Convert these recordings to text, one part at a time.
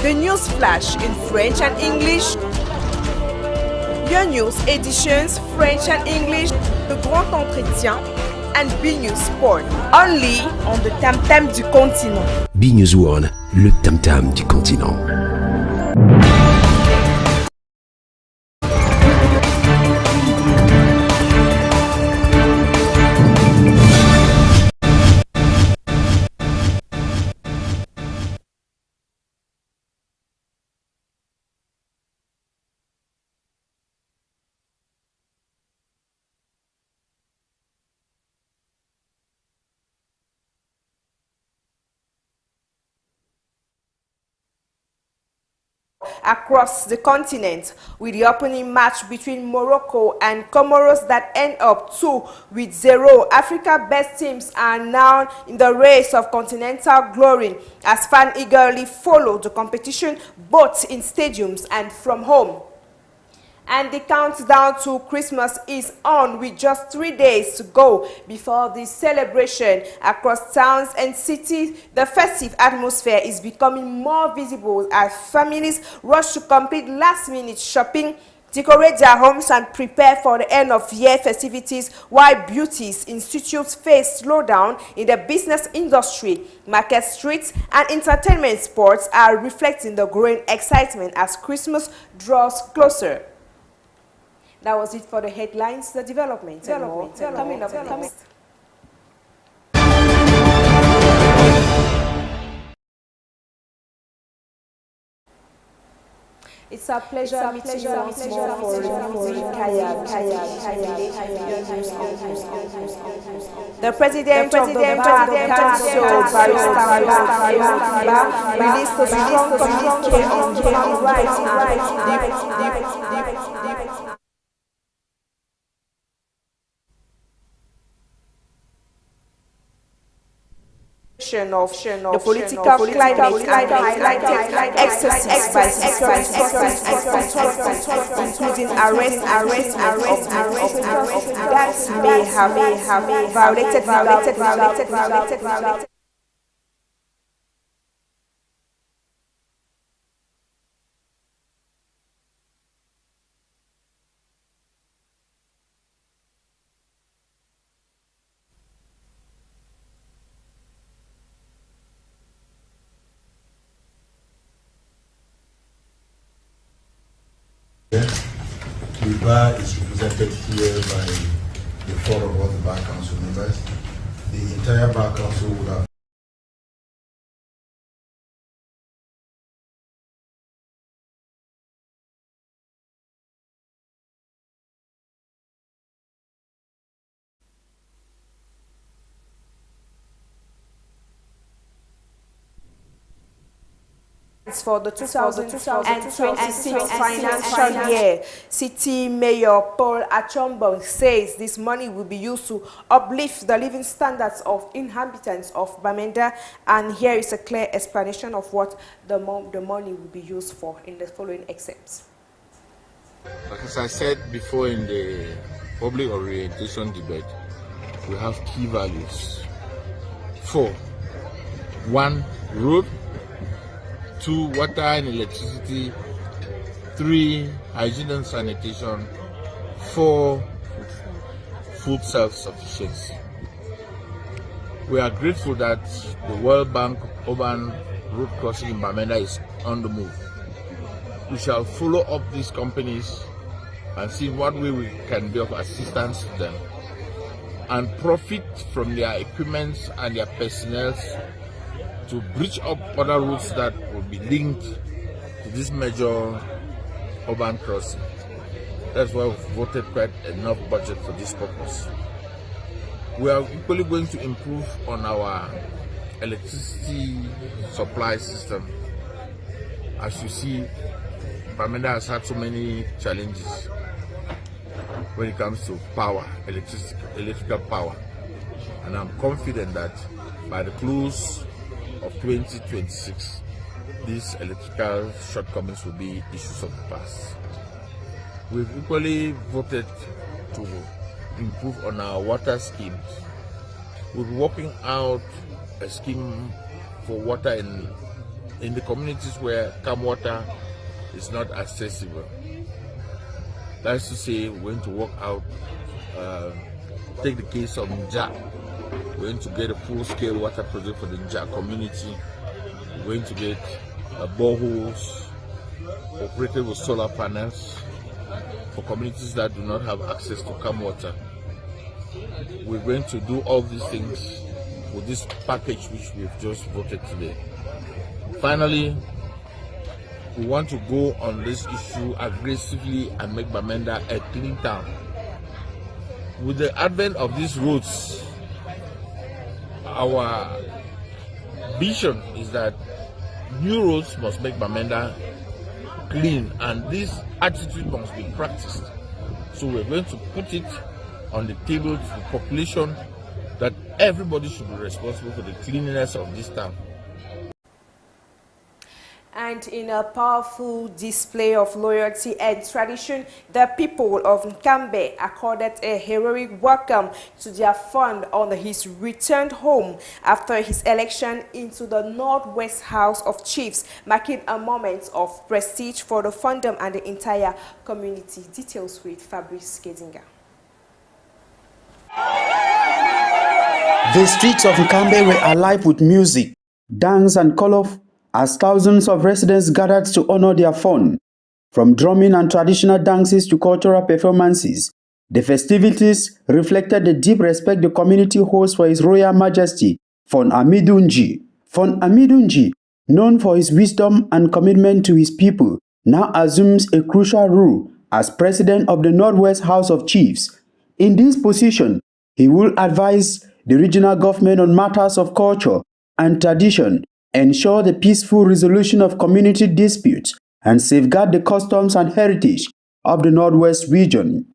the news flash in French and English, your news editions French and English, le grand entretien, and B-News Sport, only on the Tam Tam du continent. B-News One, le Tam Tam du continent. Across the continent, with the opening match between Morocco and Comoros that end up 2-0. Africa's best teams are now in the race of continental glory as fans eagerly follow the competition both in stadiums and from home. And the countdown to Christmas is on with just 3 days to go before the celebration. Across towns and cities, the festive atmosphere is becoming more visible as families rush to complete last-minute shopping, decorate their homes and prepare for the end-of-year festivities, while beauty institutes face slowdown in the business industry. Market streets and entertainment sports are reflecting the growing excitement as Christmas draws closer. That was it for the headlines, the development. Coming up next. It's a pleasure meeting you once more for the President of the Bar Council, released a strong communique on human rights of the political climate and highlighted excesses by security forces and control, including arrest that may have violated. The bar is represented here by the four of all the bar council members. The entire bar council would have for the 2026 financial year. City Mayor Paul Achombo says this money will be used to uplift the living standards of inhabitants of Bamenda, and here is a clear explanation of what the money will be used for in the following excerpts. As I said before in the public orientation debate, we have key values. 4. 1. Road. 2. Water and electricity. 3. Hygiene and sanitation. 4. Food self-sufficiency. We are grateful that the World Bank urban road crossing in Bamenda is on the move. We shall follow up these companies and see what way we can be of assistance to them and profit from their equipment and their personnel to bridge up other routes that will be linked to this major urban crossing. That's why we've voted quite enough budget for this purpose. We are equally going to improve on our electricity supply system. As you see, Bamenda has had so many challenges when it comes to power, electrical power. And I'm confident that by the close of 2026, these electrical shortcomings will be issues of the past. We've equally voted to improve on our water schemes. We're working out a scheme for water in in the communities where calm water is not accessible. That's to say, we're going to work out, take the case of Nja. We're going to get a full-scale water project for the Nja community. We're going to get boreholes operated with solar panels for communities that do not have access to calm water. We're going to do all these things with this package which we've just voted today. Finally, we want to go on this issue aggressively and make Bamenda a clean town. With the advent of these roads, our vision is that new roads must make Bamenda clean, and this attitude must be practiced. So we're going to put it on the table to the population that everybody should be responsible for the cleanliness of this town. And in a powerful display of loyalty and tradition, the people of Nkambe accorded a heroic welcome to their fund on his return home after his election into the Northwest House of Chiefs, marking a moment of prestige for the fandom and the entire community. Details with Fabrice Kedinga. The streets of Nkambe were alive with music, dance and color as thousands of residents gathered to honor their fun. From drumming and traditional dances to cultural performances, the festivities reflected the deep respect the community holds for His Royal Majesty, Fon Amidunji. Fon Amidunji, known for his wisdom and commitment to his people, now assumes a crucial role as President of the Northwest House of Chiefs. In this position, he will advise the regional government on matters of culture and tradition, ensure the peaceful resolution of community disputes, and safeguard the customs and heritage of the Northwest region.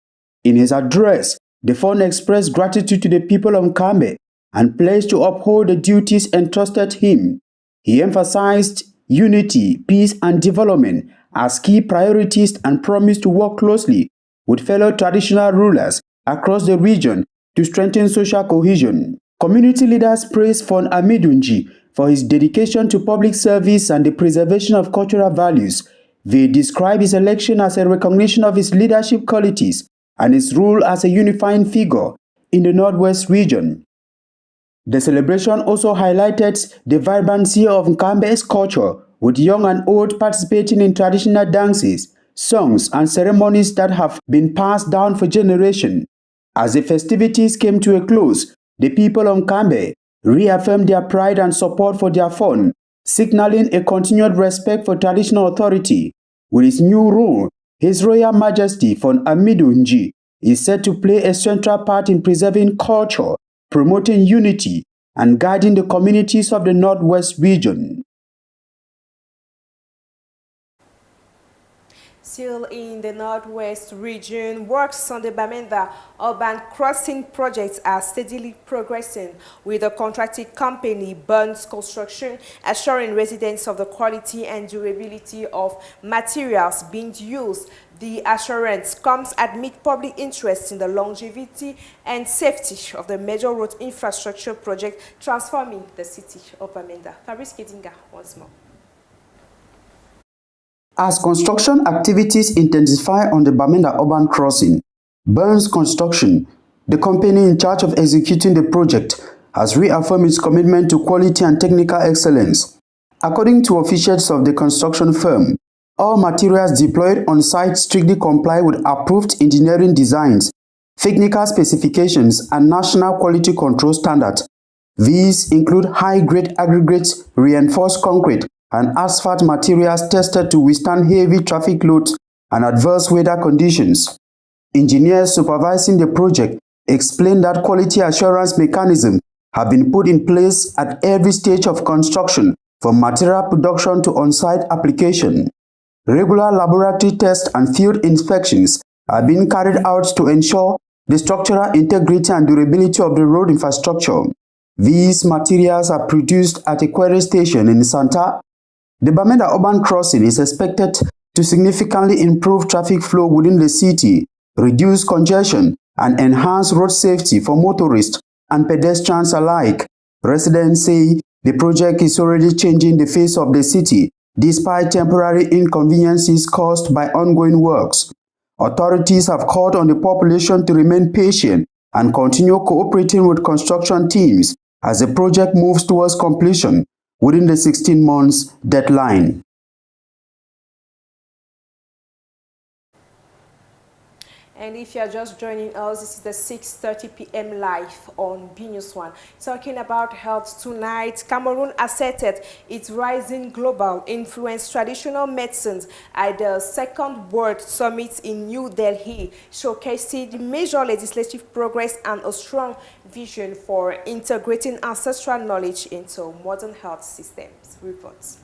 In his address, the Fon expressed gratitude to the people of Nkambe and pledged to uphold the duties entrusted him. He emphasized unity, peace, and development as key priorities and promised to work closely with fellow traditional rulers across the region to strengthen social cohesion. Community leaders praised Fon Amidunji for his dedication to public service and the preservation of cultural values. They describe his election as a recognition of his leadership qualities and his role as a unifying figure in the Northwest region. The celebration also highlighted the vibrancy of Nkambe's culture, with young and old participating in traditional dances, songs, and ceremonies that have been passed down for generations. As the festivities came to a close, the people of Nkambe reaffirmed their pride and support for their Fon, signaling a continued respect for traditional authority. With his new role, His Royal Majesty Fon Amidunji is set to play a central part in preserving culture, promoting unity, and guiding the communities of the Northwest region. Still in the Northwest region, works on the Bamenda urban crossing projects are steadily progressing, with the contracted company Burns Construction assuring residents of the quality and durability of materials being used. The assurance comes amid public interest in the longevity and safety of the major road infrastructure project transforming the city of Bamenda. Fabrice Kedinga once more. As construction activities intensify on the Bamenda urban crossing, Burns Construction, the company in charge of executing the project, has reaffirmed its commitment to quality and technical excellence. According to officials of the construction firm, all materials deployed on site strictly comply with approved engineering designs, technical specifications, and national quality control standards. These include high-grade aggregates, reinforced concrete, and asphalt materials tested to withstand heavy traffic loads and adverse weather conditions. Engineers supervising the project explained that quality assurance mechanisms have been put in place at every stage of construction, from material production to on-site application. Regular laboratory tests and field inspections are being carried out to ensure the structural integrity and durability of the road infrastructure. These materials are produced at a quarry station in Santa. The Bamenda urban crossing is expected to significantly improve traffic flow within the city, reduce congestion, and enhance road safety for motorists and pedestrians alike. Residents say The project is already changing the face of the city, despite temporary inconveniences caused by ongoing works. Authorities have called on the population to remain patient and continue cooperating with construction teams as the project moves towards completion within the 16 months deadline. And if you are just joining us, this is the 6:30 p.m. live on BNews 1. Talking about health tonight, Cameroon asserted its rising global influence traditional medicines at the second World Summit in New Delhi, showcasing major legislative progress and a strong vision for integrating ancestral knowledge into modern health systems. Reports.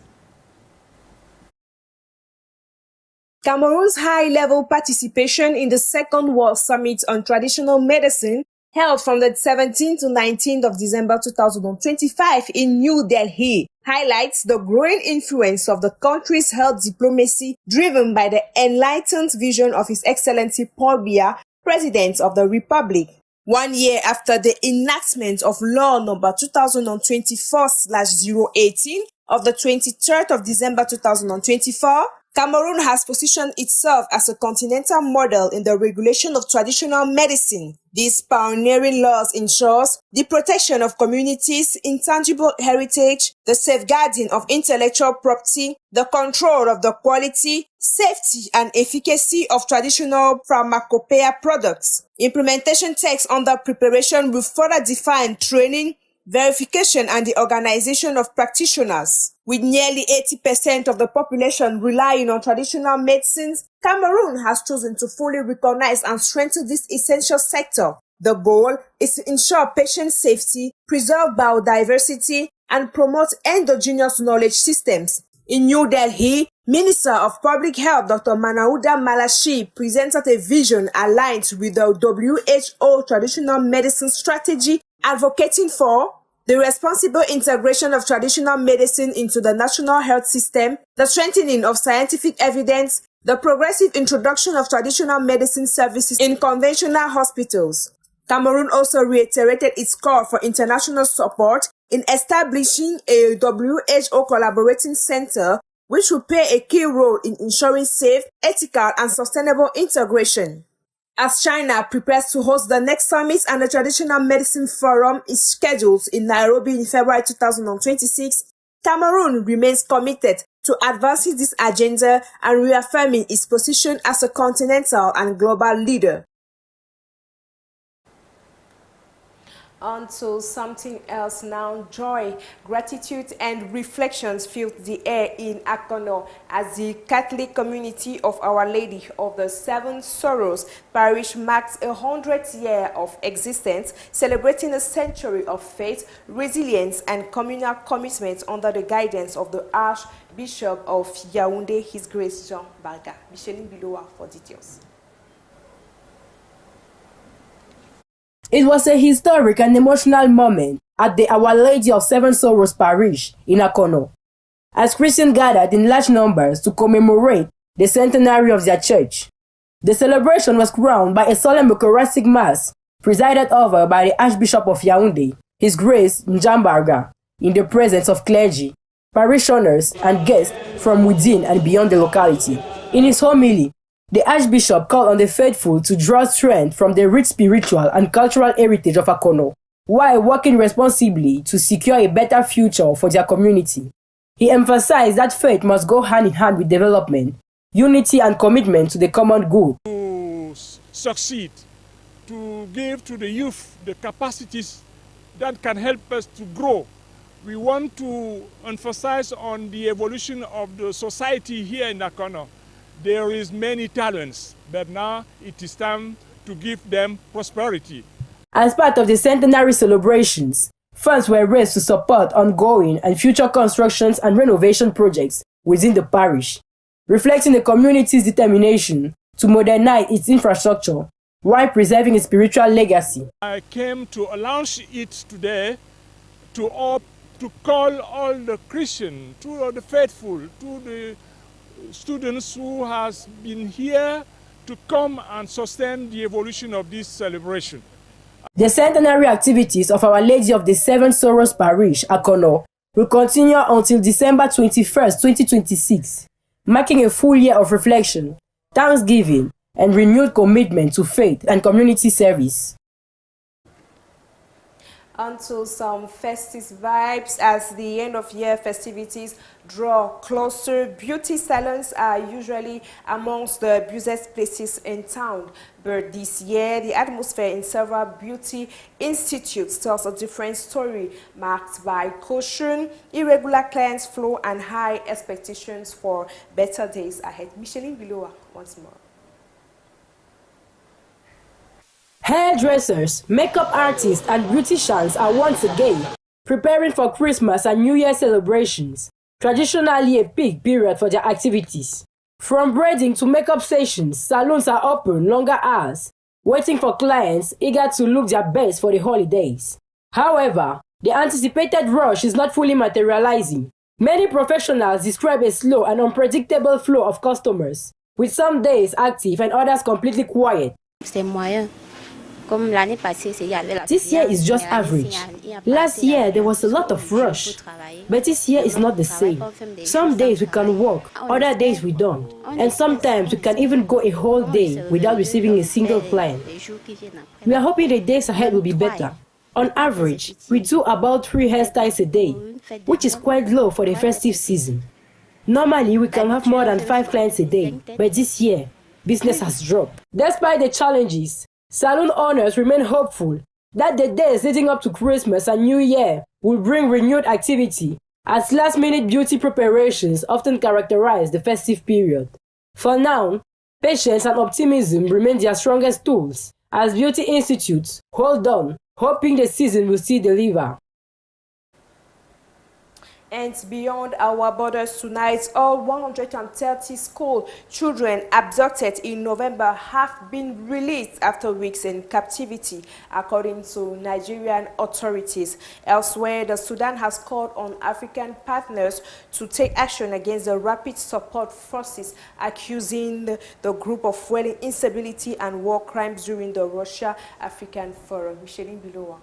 Cameroon's high-level participation in the Second World Summit on Traditional Medicine, held from the 17th to 19th of December 2025 in New Delhi, highlights the growing influence of the country's health diplomacy driven by the enlightened vision of His Excellency Paul Biya, President of the Republic. 1 year after the enactment of Law Number 2024/018 of the 23rd of December 2024, Cameroon has positioned itself as a continental model in the regulation of traditional medicine. These pioneering laws ensures the protection of communities' intangible heritage, the safeguarding of intellectual property, the control of the quality, safety, and efficacy of traditional pharmacopoeia products. Implementation takes under preparation will further define training, verification, and the organization of practitioners. With nearly 80% of the population relying on traditional medicines, Cameroon has chosen to fully recognize and strengthen this essential sector. The goal is to ensure patient safety, preserve biodiversity, and promote endogenous knowledge systems. In New Delhi, Minister of Public Health Dr. Manauda Malashi presented a vision aligned with the WHO traditional medicine strategy, advocating for the responsible integration of traditional medicine into the national health system, the strengthening of scientific evidence, the progressive introduction of traditional medicine services in conventional hospitals. Cameroon also reiterated its call for international support in establishing a WHO collaborating center, which will play a key role in ensuring safe, ethical, and sustainable integration. As China prepares to host the next summit and the Traditional Medicine Forum is scheduled in Nairobi in February 2026, Cameroon remains committed to advancing this agenda and reaffirming its position as a continental and global leader. On to something else now. Joy, gratitude, and reflections filled the air in Akono as the Catholic community of Our Lady of the Seven Sorrows Parish marks 100th year of existence, celebrating a century of faith, resilience, and communal commitment under the guidance of the Archbishop of Yaoundé, His Grace Jean Barga. Micheline Bilowa for details. It was a historic and emotional moment at the Our Lady of Seven Sorrows Parish in Akono, as Christians gathered in large numbers to commemorate the centenary of their church. The celebration was crowned by a solemn Eucharistic Mass presided over by the Archbishop of Yaoundé, His Grace Jean Barga, in the presence of clergy, parishioners, and guests from within and beyond the locality. In his homily, the Archbishop called on the faithful to draw strength from the rich spiritual and cultural heritage of Akono, while working responsibly to secure a better future for their community. He emphasized that faith must go hand in hand with development, unity, and commitment to the common good. To succeed, to give to the youth the capacities that can help us to grow. We want to emphasize on the evolution of the society here in Akono. There is many talents, but now it is time to give them prosperity. As part of the centenary celebrations, funds were raised to support ongoing and future constructions and renovation projects within the parish, reflecting the community's determination to modernize its infrastructure while preserving its spiritual legacy. I came to launch it today to call all the Christians, to all the faithful, to the students who has been here to come and sustain the evolution of this celebration. The centenary activities of Our Lady of the Seven Sorrows Parish, Akono, will continue until December 21st, 2026, marking a full year of reflection, thanksgiving, and renewed commitment to faith and community service. Onto some festive vibes as the end-of-year festivities draw closer. Beauty salons are usually amongst the busiest places in town, but this year the atmosphere in several beauty institutes tells a different story, marked by caution, irregular client flow, and high expectations for better days ahead. Micheline Biloa once more. Hairdressers, makeup artists, and beauticians are once again preparing for Christmas and New Year celebrations, traditionally a peak period for their activities. From braiding to makeup sessions, salons are open longer hours, waiting for clients eager to look their best for the holidays. However, the anticipated rush is not fully materializing. Many professionals describe a slow and unpredictable flow of customers, with some days active and others completely quiet. This year is just average. Last year there was a lot of rush, but this year is not the same. Some days we can work, other days we don't, and sometimes we can even go a whole day without receiving a single client. We are hoping the days ahead will be better. On average, we do about 3 hairstyles a day, which is quite low for the festive season. Normally we can have more than 5 clients a day, but this year, business has dropped. Despite the challenges, salon owners remain hopeful that the days leading up to Christmas and New Year will bring renewed activity, as last-minute beauty preparations often characterize the festive period. For now, patience and optimism remain their strongest tools, as beauty institutes hold on, hoping the season will still deliver. And beyond our borders tonight, all 130 school children abducted in November have been released after weeks in captivity, according to Nigerian authorities. Elsewhere, the Sudan has called on African partners to take action against the Rapid Support Forces, accusing the group of fueling instability and war crimes during the Russia-African Forum. Micheline Biloa.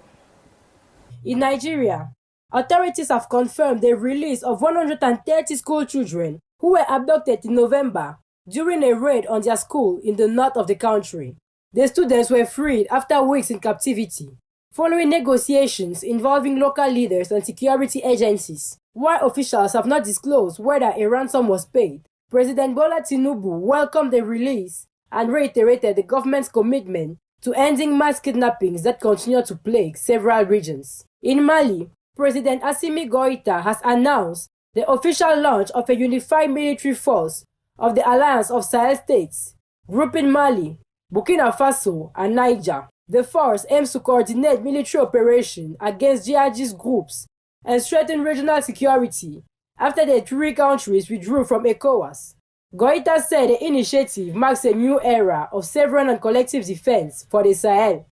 In Nigeria, authorities have confirmed the release of 130 school children who were abducted in November during a raid on their school in the north of the country. The students were freed after weeks in captivity, following negotiations involving local leaders and security agencies. While officials have not disclosed whether a ransom was paid, President Bola Tinubu welcomed the release and reiterated the government's commitment to ending mass kidnappings that continue to plague several regions. In Mali, President Assimi Goïta has announced the official launch of a unified military force of the Alliance of Sahel States, grouping Mali, Burkina Faso, and Niger. The force aims to coordinate military operations against jihadist groups and strengthen regional security after the 3 countries withdrew from ECOWAS. Goïta said the initiative marks a new era of sovereign and collective defense for the Sahel.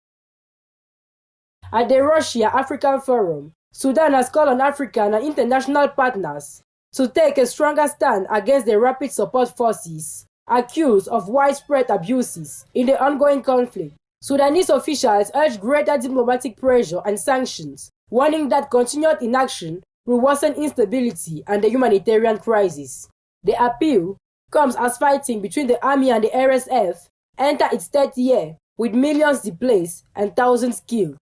At the Russia-African Forum, Sudan has called on African and international partners to take a stronger stand against the Rapid Support Forces accused of widespread abuses in the ongoing conflict. Sudanese officials urge greater diplomatic pressure and sanctions, warning that continued inaction will worsen instability and the humanitarian crisis. The appeal comes as fighting between the army and the RSF enter its 3rd year, with millions displaced and thousands killed.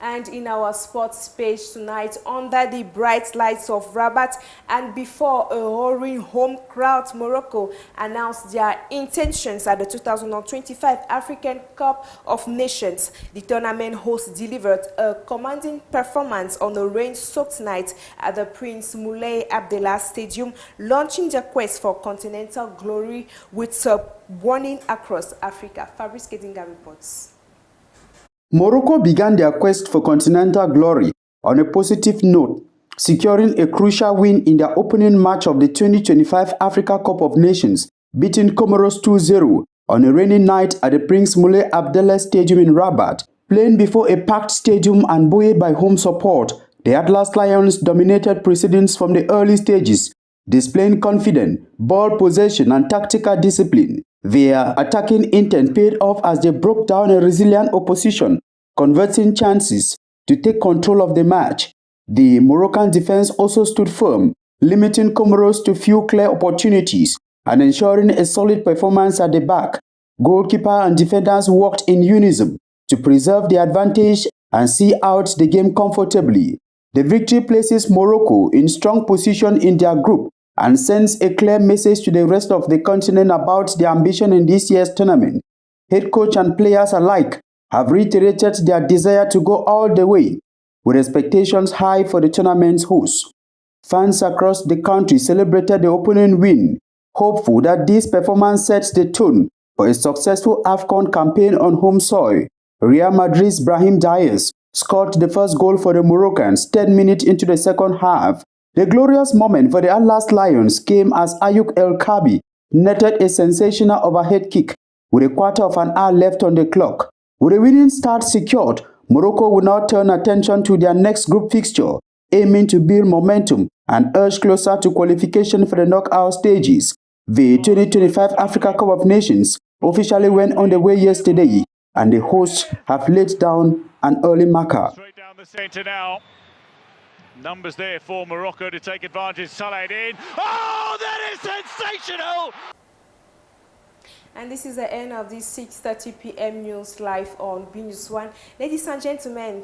And in our sports page tonight, under the bright lights of Rabat and before a roaring home crowd, Morocco announced their intentions at the 2025 African Cup of Nations. The tournament host delivered a commanding performance on a rain-soaked night at the Prince Moulay Abdallah Stadium, launching their quest for continental glory with a warning across Africa. Fabrice Kedinga reports. Morocco began their quest for continental glory on a positive note, securing a crucial win in their opening match of the 2025 Africa Cup of Nations, beating Comoros 2-0 on a rainy night at the Prince Moulay Abdallah Stadium in Rabat. Playing before a packed stadium and buoyed by home support, the Atlas Lions dominated proceedings from the early stages, displaying confidence, ball possession and tactical discipline. Their attacking intent paid off as they broke down a resilient opposition, converting chances to take control of the match. The Moroccan defense also stood firm, limiting Comoros to few clear opportunities and ensuring a solid performance at the back. Goalkeeper and defenders worked in unison to preserve the advantage and see out the game comfortably. The victory places Morocco in strong position in their group and sends a clear message to the rest of the continent about their ambition in this year's tournament. Head coach and players alike have reiterated their desire to go all the way, with expectations high for the tournament's hosts. Fans across the country celebrated the opening win, hopeful that this performance sets the tone for a successful AFCON campaign on home soil. Real Madrid's Brahim Diaz scored the first goal for the Moroccans 10 minutes into the second half. The glorious moment for the Atlas Lions came as Ayouk El Kabi netted a sensational overhead kick with a quarter of an hour left on the clock. With a winning start secured, Morocco will now turn attention to their next group fixture, aiming to build momentum and edge closer to qualification for the knockout stages. The 2025 Africa Cup of Nations officially went underway yesterday, and the hosts have laid down an early marker. Straight down the centre now. Numbers there for Morocco to take advantage. Salah in. Oh, that is sensational! And this is the end of this 6:30 p.m. news live on B News 1. Ladies and gentlemen,